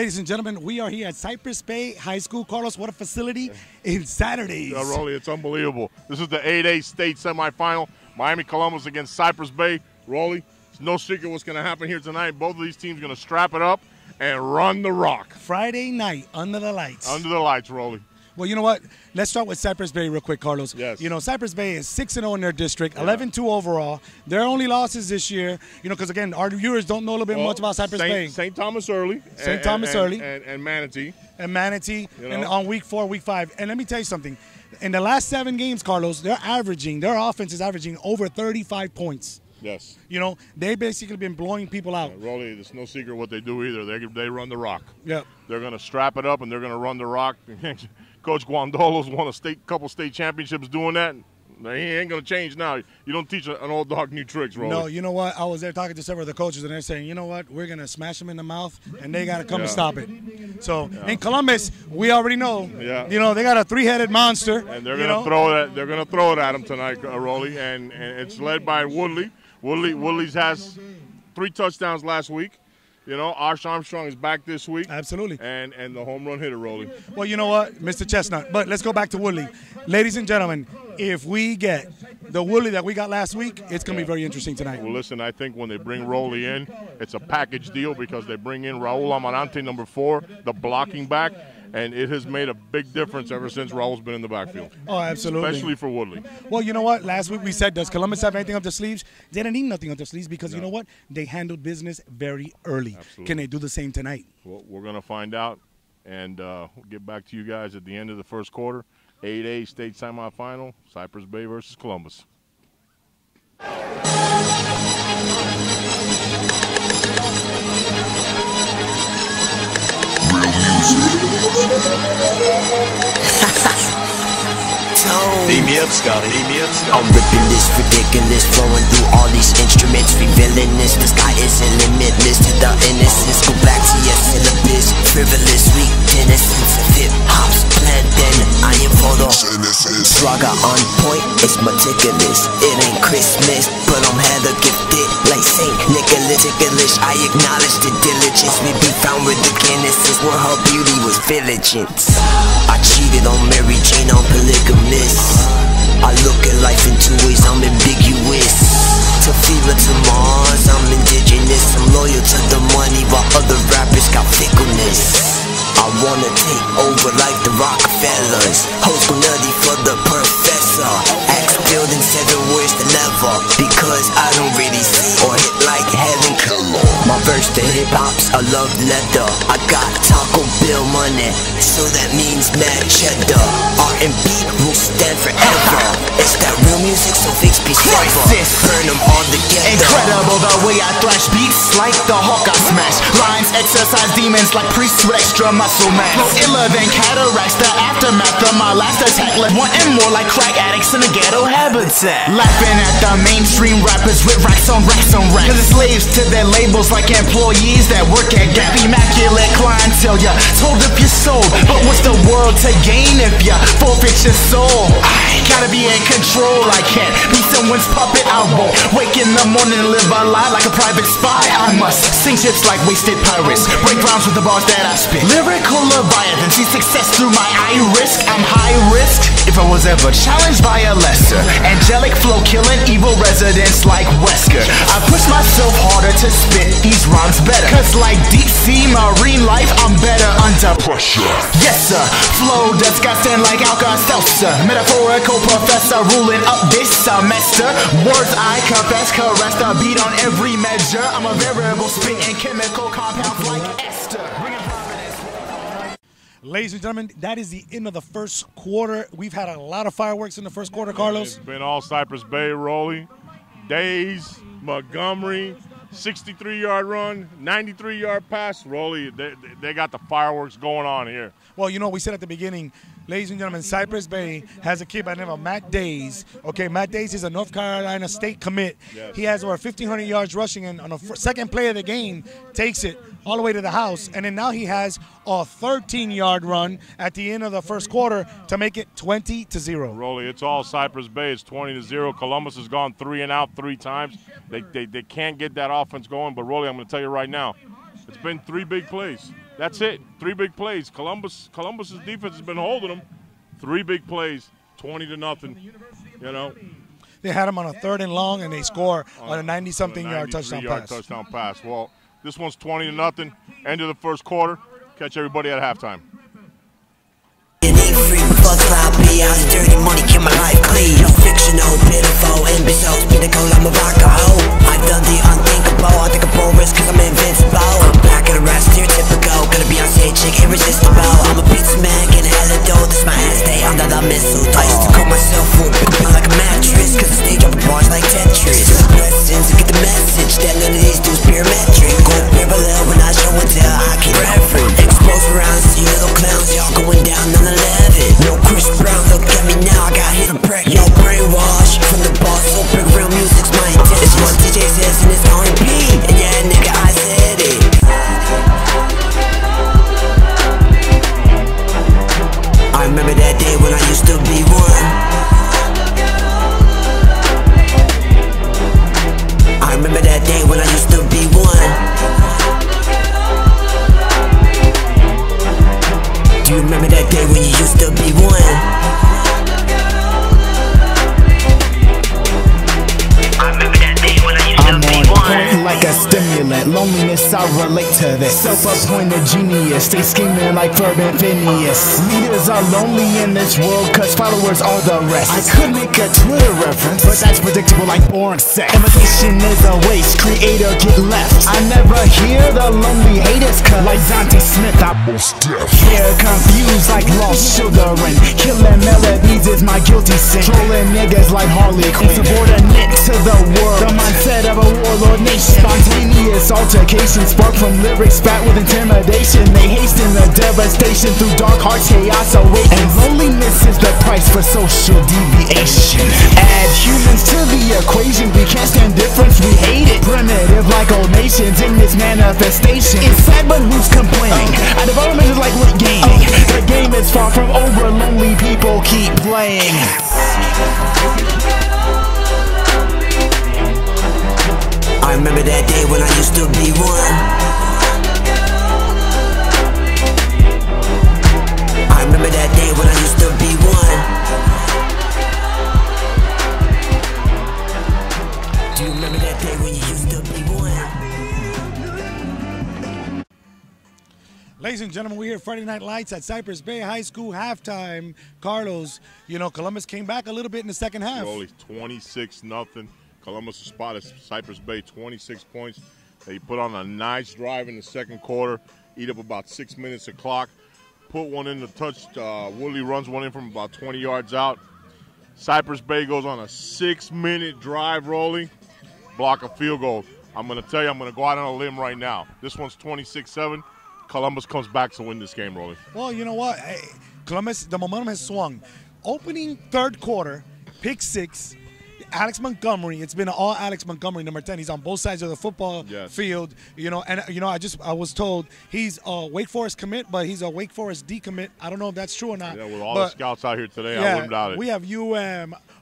ladies and gentlemen, we are here at Cyprus Bay High School. Carlos, what a facility in Saturdays. Yeah, Rolly, it's unbelievable. This is the 8A state semifinal. Miami Columbus against Cyprus Bay. Rolly, it's no secret what's going to happen here tonight. Both of these teams are going to strap it up and run the rock. Friday night, under the lights. Under the lights, Rolly. Well, you know what? Let's start with Cyprus Bay real quick, Carlos. Yes. You know, Cyprus Bay is 6-0 in their district, 11-2 overall. Their only losses this year, you know, because, again, our viewers don't know a little bit much about Cyprus Bay. St. Thomas early. St. Thomas early. And Manatee. And Manatee, you know? and on week 4, week 5. And let me tell you something. In the last 7 games, Carlos, their offense is averaging over 35 points. Yes. You know, they basically been blowing people out. Yeah, Rolly, there's no secret what they do either. They run the rock. Yep. They're going to strap it up and they're going to run the rock. Coach Guandolo's won a couple state championships doing that. He ain't going to change now. You don't teach an old dog new tricks, Rolly. No, you know what? I was there talking to several of the coaches, and they're saying, you know what? We're going to smash them in the mouth, and they got to come and stop it. So in Columbus, we already know. Yeah. You know, they got a 3-headed monster. And they're going to throw that. They're going to throw it at them tonight, Rolly. And it's led by Woodley. Woodley's has 3 touchdowns last week. You know, Arsh Armstrong is back this week. Absolutely. And the home run hitter, Rolly. Well, you know what, Mr. Chestnut, but let's go back to Woodley. Ladies and gentlemen, if we get the Woodley that we got last week, it's going to be very interesting tonight. Well, listen, I think when they bring Rolly in, it's a package deal because they bring in Raul Amarante, number 4, the blocking back, and it has made a big difference ever since Raul's been in the backfield. Oh, absolutely. Especially for Woodley. Well, you know what? Last week we said, does Columbus have anything up their sleeves? They didn't need nothing up their sleeves because, you know what? They handled business very early. Absolutely. Can they do the same tonight? Well, we're going to find out, and we'll get back to you guys at the end of the first quarter. 8A state semifinal, Cyprus Bay versus Columbus. I'm ripping this ridiculous, flowing through all these instruments, revealing this. The sky isn't limitless to the innocence. Go back to your syllabus, frivolous, weak innocence of hip-hop's planted. I am for the swagger on point, it's meticulous. It ain't Christmas, but I'm hella gifted like Saint Nicholas. Ticklish, I acknowledge the diligence. We be found with the Guinnesses where her beauty was diligence. I cheated on Mary Jane, I'm polygamous. I look at life in 2 ways, I'm ambiguous. To fever to Mars, I'm indigenous. I'm loyal to the money while other rappers got fickleness. I wanna take over like the Rockefellers. Hoes go nutty for the professor. Axe building 7 words to level, because I don't really see or hit like Helen Keller. My verse to hip-hop's a love letter. I got Taco Bill money, so that means mad cheddar. R&B will stand forever. It's that real music, so fix be sever. Burn them all together. Incredible the way I thrash beats like the Hawk I smash. Lines exercise demons like priests with extra muscle mass. Iller than cataracts, the aftermath of my last attack. Left wanting more like crack addicts in a ghetto habitat. Laughing at the mainstream rappers with racks on racks on racks. Cause it's slaves to their labels like employees that work at Gap. Immaculate clientele, ya told if you're sold. But what's the world to gain if ya forfeit your soul? I gotta be in control, I can't be someone's puppet. I won't wake in the morning and live a lie like a private spy. I must sing shits like wasted pirates, break grounds with the bars that I spit. Lyrical Leviathan, see success through my iris. I'm high risk if I was ever challenged by a lesser. Angelic flow killing evil residents like Wesker. I push myself harder to spit these rhymes better, cause like deep sea marine life, I'm better under pressure. Yes sir, flow disgusting like Alka-Seltzer. Metaphorical professor ruling up this semester. Words I confess, caress the beat on every measure. I'm a variable spitting chemical compounds like Esther. Ladies and gentlemen, that is the end of the first quarter. We've had a lot of fireworks in the first quarter, Carlos. It's been all Cyprus Bay, Rolly. Days, Montgomery, 63-yard run, 93-yard pass. Rolly, they got the fireworks going on here. Well, you know, we said at the beginning, ladies and gentlemen, Cyprus Bay has a kid by the name of Matt Days. Okay, Matt Days is a North Carolina State commit. Yes. He has over 1,500 yards rushing, and on the second play of the game, takes it all the way to the house. And then now he has a 13-yard run at the end of the first quarter to make it 20-0. Rolly, it's all Cyprus Bay. It's 20-0. Columbus has gone 3 and out 3 times. They can't get that offense going. But, Rolly, I'm going to tell you right now, it's been 3 big plays. That's it. 3 big plays. Columbus's defense has been holding them. 3 big plays, 20-0. You know. They had him on a 3rd and long, and they score on a 90-something yard touchdown pass. Well, this one's 20-0. End of the first quarter. Catch everybody at halftime. Dirty money, keep my life clean. No fictional, pitiful, imbeciles, pinnacle, I'm a rocker hoe. I've done the unthinkable, I take a bold risk cause I'm invincible. I'm back at the rest, stereotypical, gonna be on stage, chick, irresistible. I'm a pizza man, getting hella dough, this my ass day under the mistletoe. I used to call myself food, like a mattress, cause I stay dropping bars like Tetris. Blessings to get the message that none of these dudes parametric. Go parallel when I show and tell, I keep reference. Exposed around, see little clowns, y'all going down on 11. No Chris Brown, look at me now, I got hit and pregnant. No brainwash from the boss, so big real music's my intent. It's what DJ says and it's R&B, and yeah, nigga, I said it. I remember that day when I used to be one. I remember that day when I used to be one. Do you remember that day when you used to be one? Like a stimulant, loneliness, I relate to this. Self-appointed genius, stay scheming like Ferb and Phineas. Leaders are lonely in this world, cause followers are the rest. I could make a Twitter reference, but that's predictable like boring sex. Imitation is a waste, creator get left. I never hear the lonely haters, cause like Zante Smith, I most deaf. Hair confused like lost children. Killing melodies is my guilty sin. Trolling niggas like Harley Quinn. Subordinate to the world, the mindset of a warlord nation. Spontaneous altercation spark from lyrics spat with intimidation. They hasten the devastation through dark hearts, chaos awaits. And loneliness is the price for social deviation. Add humans to the equation, we can't stand difference, we hate it. Primitive like old nations in this manifestation. It's sad but who's complaining? Our development is like what gaming. The game is far from over, lonely people keep playing. I remember that day when I used to be one. I remember that day when I used to be one. Do you remember that day when you used to be one? Ladies and gentlemen, we're here Friday Night Lights at Cyprus Bay High School halftime. Carlos, you know, Columbus came back a little bit in the second half. Only 26-0. Columbus spotted Cyprus Bay 26 points. They put on a nice drive in the second quarter, eat up about 6 minutes of clock, put one in the touch. Woodley runs one in from about 20 yards out. Cyprus Bay goes on a 6-minute drive, Rolly, block a field goal. I'm going to tell you, I'm going to go out on a limb right now. This one's 26-7. Columbus comes back to win this game, Rolly. Well, you know what? Hey, Columbus, the momentum has swung. Opening third quarter, pick 6. Alex Montgomery, it's been all Alex Montgomery, number 10. He's on both sides of the football field, you know. And you know, I was told he's a Wake Forest commit, but he's a Wake Forest decommit. I don't know if that's true or not. Yeah, with all the scouts out here today, I wouldn't doubt it. We have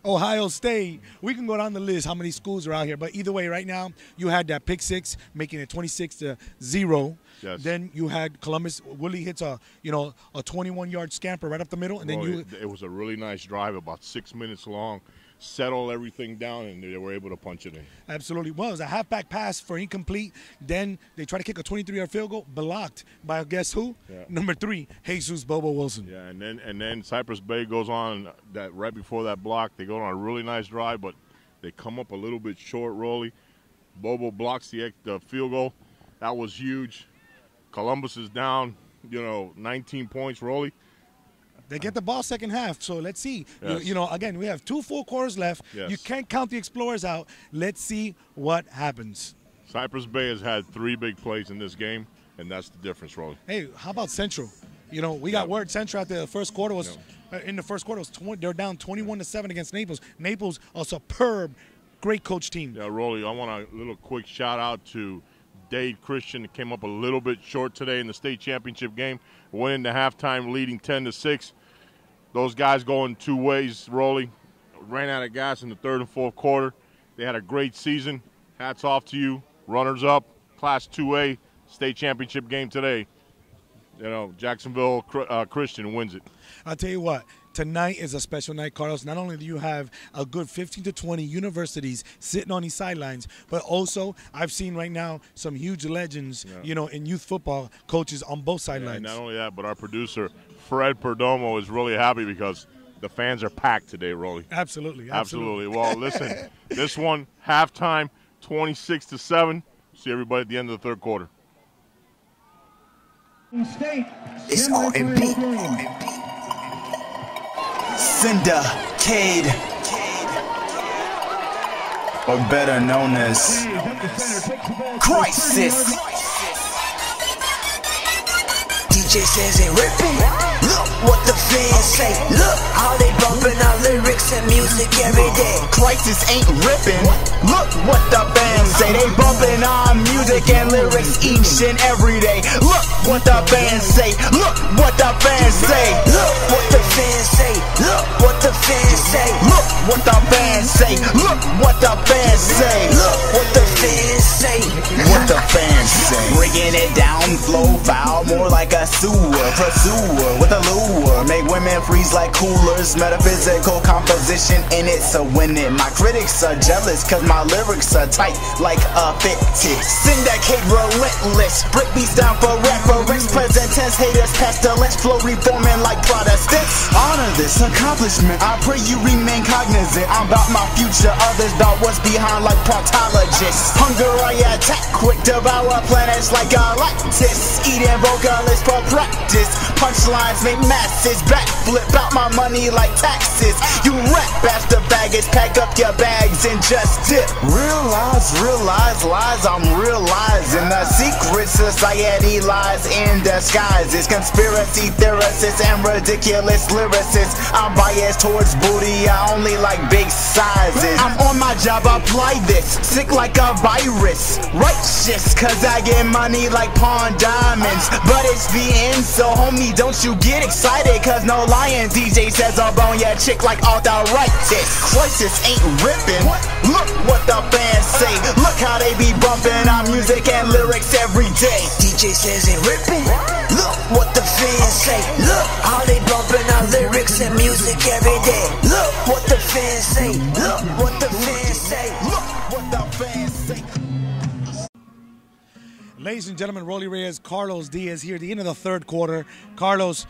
Ohio State. We can go down the list how many schools are out here, but either way, right now you had that pick 6, making it 26-0. Yes. Then you had Columbus. Willie hits a 21-yard scamper right up the middle, and then it was a really nice drive, about 6 minutes long. Settle everything down, and they were able to punch it in. Absolutely. Well, it was a halfback pass for incomplete. Then they tried to kick a 23-yard field goal, blocked by guess who? Yeah. Number 3, Jesus Bobo Wilson. Yeah, and then Cyprus Bay goes on that right before that block. They go on a really nice drive, but they come up a little bit short, Rolly. Bobo blocks the field goal. That was huge. Columbus is down, 19 points, Rolly. They get the ball second half, so let's see. Yes. Again, we have 2 full quarters left. Yes. You can't count the Explorers out. Let's see what happens. Cyprus Bay has had 3 big plays in this game, and that's the difference, Rolly. Hey, how about Central? We got word Central after the first quarter was in the first quarter they're down 21-7 against Naples. Naples, a superb, great coach team. Yeah, Rolly, I want a little quick shout out to Dave Christian. Came up a little bit short today in the state championship game. Went into halftime leading 10-6. Those guys going 2 ways, Rolly. Ran out of gas in the third and fourth quarter. They had a great season. Hats off to you. Runners up, Class 2A, state championship game today. you know, Jacksonville Christian wins it. I'll tell you what. Tonight is a special night, Carlos. Not only do you have a good 15 to 20 universities sitting on these sidelines, but also I've seen right now some huge legends, you know, in youth football coaches on both sidelines. Not only that, but our producer, Fred Perdomo, is really happy because the fans are packed today, Rolly. Absolutely. Well, listen, this one, halftime, 26-7. See everybody at the end of the third quarter. It's R&B. Syndicate, or better known as Crisis. DJ says they ripping. Look what the fans say. Look how they bumping our lyrics and music every day. Crisis ain't ripping. Look what the fans say. They bumping our music and lyrics each and every day. Look what the fans say. Look what the fans say. Look what the fans say. Look what the fans say. Look what the fans say. Look what the fans say. Look what the fans say. What the fans say. Breaking it down, flow foul, more like a sewer, pursuer with a lure. Make women freeze like coolers. Metaphysical composition and it's a winning. My critics are jealous cause my lyrics are tight like a fitted. Syndicate relentless. Brick beats down for reference. Present tense haters pestilence. Flow reforming like Protestants. Honor this accomplishment. I pray you remain cognizant. I'm about my future. Others about what's behind like proctologists. Hunger I attack quick. Devour planets like Galactus. Eating vocalists for practice. Punchlines make masses. Backflip out my money like taxes. You rap after baggage. Pack up your bags and just dip. Realize lies. I'm realizing the secret society lies in disguises. Conspiracy theorists and ridiculous lyricists. I'm biased towards booty. I only like big sizes. I'm on my job. Apply this. Sick like a virus. Righteous cause I get money like pawn diamonds. But it's the end, so homie, don't you get excited. Cause no lying, DJ says I'll bone your chick like arthritis. Crisis ain't ripping. Look what the fans say. Look how they be bumping our music and lyrics every day. DJ says they ripping. Look what the fans say. Look how they bumping our lyrics and music every day. Look what the fans say. Look what the fans say. Look what the fans say. Ladies and gentlemen, Rolly Reyes, Carlos Diaz here at the end of the third quarter. Carlos,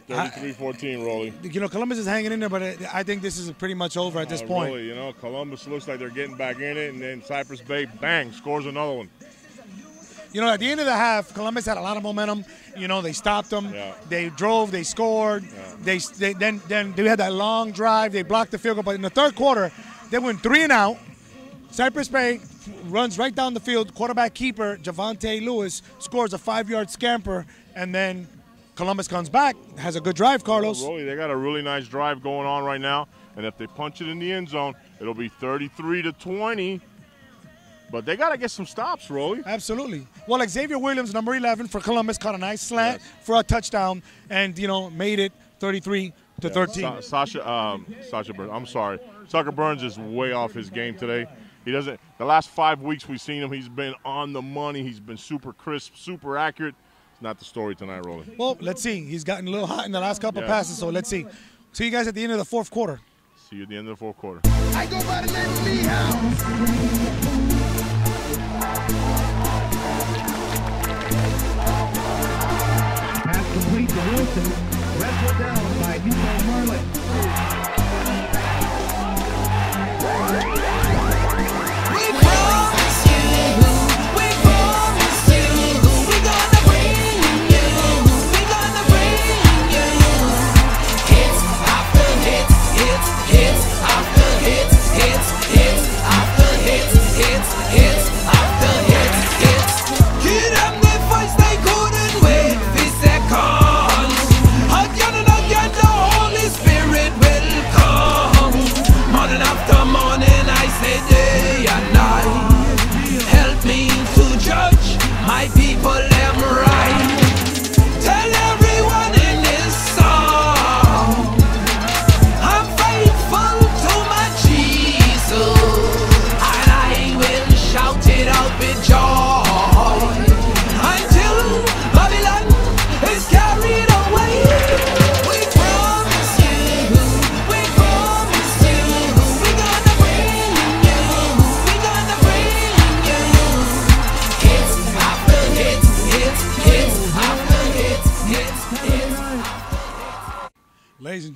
33-14, Rolly. You know, Columbus is hanging in there, but I think this is pretty much over at this point. Really, you know, Columbus looks like they're getting back in it, and then Cyprus Bay, bang, scores another one. You know, at the end of the half, Columbus had a lot of momentum. You know, they stopped them. Yeah. They drove. They scored. Yeah. Then they had that long drive. They blocked the field goal. But in the third quarter, they went 3 and out. Cyprus Bay runs right down the field. Quarterback keeper Javante Lewis scores a 5-yard scamper, and then Columbus comes back, has a good drive, Carlos. Well, Rolly, they got a really nice drive going on right now, and if they punch it in the end zone, it'll be 33-20. But they got to get some stops, Rolly. Absolutely. Well, Xavier Williams, number 11 for Columbus, caught a nice slant for a touchdown, and you know made it 33-13. Sasha Burns. I'm sorry, Sucker Burns is way off his game today. He doesn't. The last 5 weeks we've seen him, he's been on the money. He's been super crisp, super accurate. It's not the story tonight, Rolly. Well, let's see. He's gotten a little hot in the last couple of passes, so let's see. See you guys at the end of the fourth quarter. See you at the end of the fourth quarter. I go by the name of Lee House. Pass complete to Wilson. Wrestled down by Nico Marlin.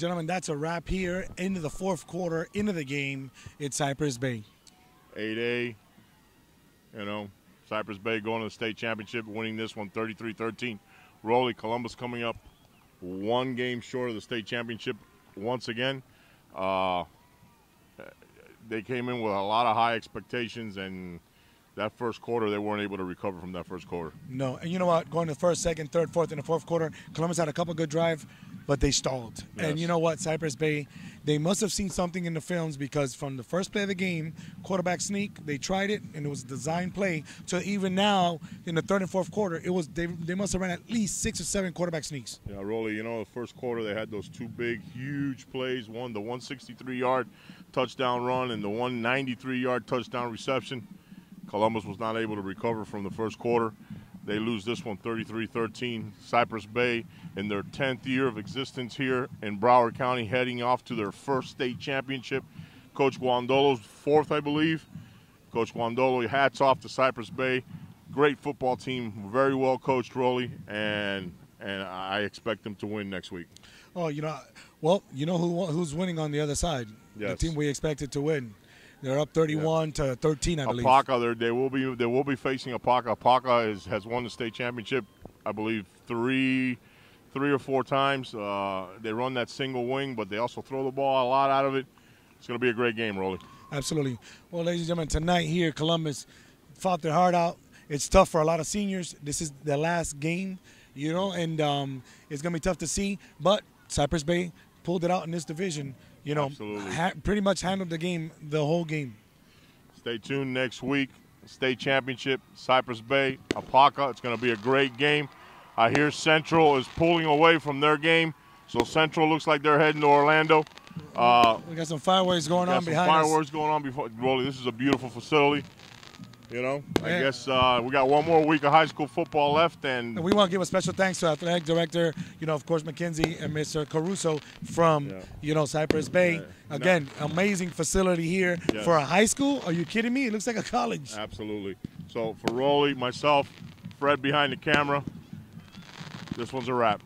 gentlemen, that's a wrap here into the fourth quarter, into the game. It's Cyprus Bay. 8A, Cyprus Bay going to the state championship, winning this one 33-13. Rowley, Columbus coming up one game short of the state championship once again. They came in with a lot of high expectations, and that first quarter, they weren't able to recover from that first quarter. No, and you know what? Going to the first, second, third, fourth, and the fourth quarter, Columbus had a couple good drives, but they stalled. Yes. And you know what? Cyprus Bay, they must have seen something in the films, because from the first play of the game, quarterback sneak, they tried it, and it was a design play. So even now, in the third and fourth quarter, it was they must have ran at least 6 or 7 quarterback sneaks. Yeah, Rolly, the first quarter, they had those 2 big, huge plays. One, the 163-yard touchdown run, and the 193-yard touchdown reception. Columbus was not able to recover from the first quarter. They lose this one 33-13. Cyprus Bay, in their 10th year of existence here in Broward County, heading off to their first state championship. Coach Guandolo's 4th, I believe. Coach Guandolo, hats off to Cyprus Bay. Great football team, very well coached, Rolly, and I expect them to win next week. Oh, who's winning on the other side? Yes. The team we expected to win. They're up 31-13, I believe. Apaka, they will be facing Apaka. Apaka has won the state championship, I believe, three or 4 times. They run that single wing, but they also throw the ball a lot out of it. It's going to be a great game, Rolly. Absolutely. Well, ladies and gentlemen, tonight here, Columbus fought their heart out. It's tough for a lot of seniors. This is the last game, and it's going to be tough to see. But Cyprus Bay pulled it out in this division. Pretty much handled the game, the whole game. Stay tuned next week. State championship, Cyprus Bay, Apaka. It's going to be a great game. I hear Central is pulling away from their game, so Central looks like they're heading to Orlando. We got some fireworks going on behind us. Fireworks going on before. Rolly, this is a beautiful facility. I guess we got one more week of high school football left, and we want to give a special thanks to athletic director, of course, McKenzie and Mr. Caruso from, Cyprus Bay. Yeah. Again, amazing facility here for a high school. Are you kidding me? It looks like a college. Absolutely. So for Rolly, myself, Fred behind the camera, this one's a wrap.